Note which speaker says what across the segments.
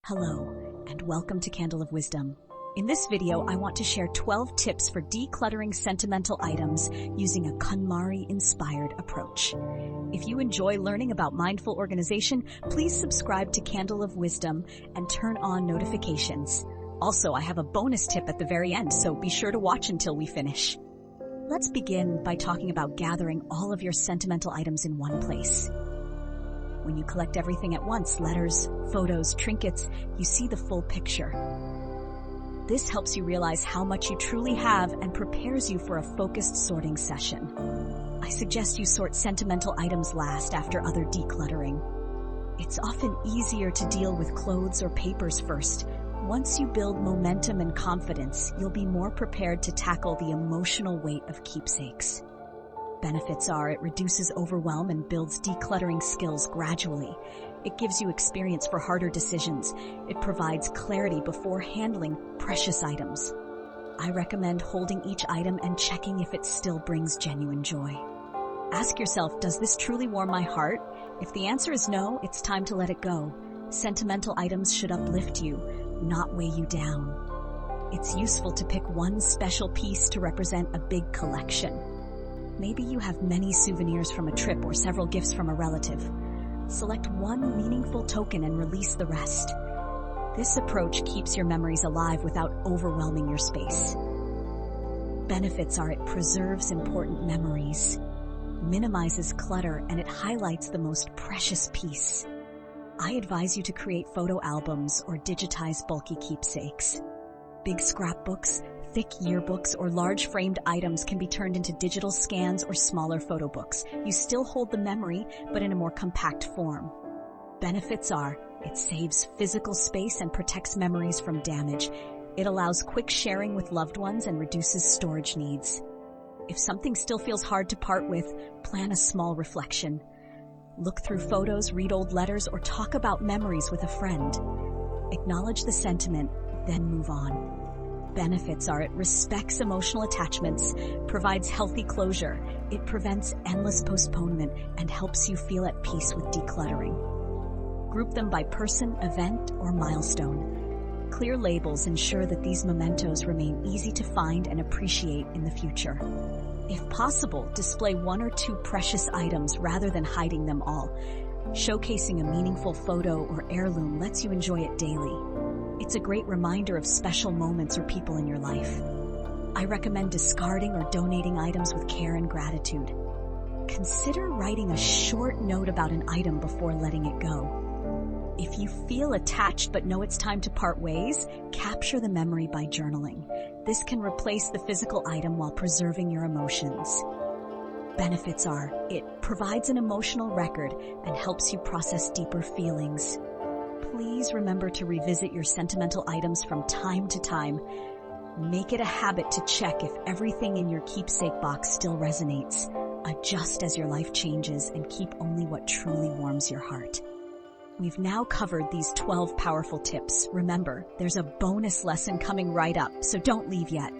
Speaker 1: Hello, and welcome to Candle of Wisdom. In this video, I want to share 12 tips for decluttering sentimental items using a KonMari-inspired approach. If you enjoy learning about mindful organization, please subscribe to Candle of Wisdom and turn on notifications. Also, I have a bonus tip at the very end, so be sure to watch until we finish. Let's begin by talking about gathering all of your sentimental items in one place. When you collect everything at once, letters, photos, trinkets, you see the full picture. This helps you realize how much you truly have and prepares you for a focused sorting session. I suggest you sort sentimental items last after other decluttering. It's often easier to deal with clothes or papers first. Once you build momentum and confidence, you'll be more prepared to tackle the emotional weight of keepsakes. Benefits are it reduces overwhelm and builds decluttering skills gradually. It gives you experience for harder decisions. It provides clarity before handling precious items. I recommend holding each item and checking if it still brings genuine joy. Ask yourself, does this truly warm my heart? If the answer is no, it's time to let it go. Sentimental items should uplift you, not weigh you down. It's useful to pick one special piece to represent a big collection. Maybe you have many souvenirs from a trip or several gifts from a relative. Select one meaningful token and release the rest. This approach keeps your memories alive without overwhelming your space. Benefits are it preserves important memories, minimizes clutter, and it highlights the most precious piece. I advise you to create photo albums or digitize bulky keepsakes. Big scrapbooks, thick yearbooks, or large framed items can be turned into digital scans or smaller photo books. You still hold the memory, but in a more compact form. Benefits are, it saves physical space and protects memories from damage. It allows quick sharing with loved ones and reduces storage needs. If something still feels hard to part with, plan a small reflection. Look through photos, read old letters, or talk about memories with a friend. Acknowledge the sentiment, then move on. Benefits are it respects emotional attachments, provides healthy closure, it prevents endless postponement, and helps you feel at peace with decluttering. Group them by person, event, or milestone. Clear labels ensure that these mementos remain easy to find and appreciate in the future. If possible, display one or two precious items rather than hiding them all. Showcasing a meaningful photo or heirloom lets you enjoy it daily. It's a great reminder of special moments or people in your life. I recommend discarding or donating items with care and gratitude. Consider writing a short note about an item before letting it go. If you feel attached but know it's time to part ways, capture the memory by journaling. This can replace the physical item while preserving your emotions. Benefits are, it provides an emotional record and helps you process deeper feelings. Please remember to revisit your sentimental items from time to time. Make it a habit to check if everything in your keepsake box still resonates. Adjust as your life changes and keep only what truly warms your heart. We've now covered these 12 powerful tips. Remember, there's a bonus lesson coming right up, so don't leave yet.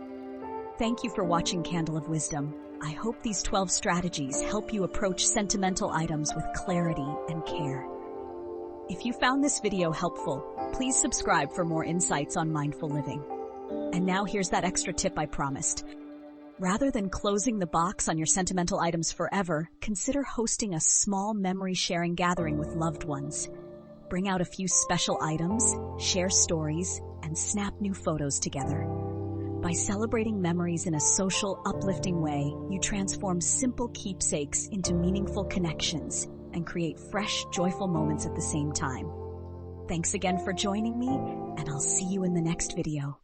Speaker 1: Thank you for watching Candle of Wisdom. I hope these 12 strategies help you approach sentimental items with clarity and care. If you found this video helpful, please subscribe for more insights on mindful living. And now here's that extra tip I promised. Rather than closing the box on your sentimental items forever, consider hosting a small memory-sharing gathering with loved ones. Bring out a few special items, share stories, and snap new photos together. By celebrating memories in a social, uplifting way, you transform simple keepsakes into meaningful connections and create fresh, joyful moments at the same time. Thanks again for joining me, and I'll see you in the next video.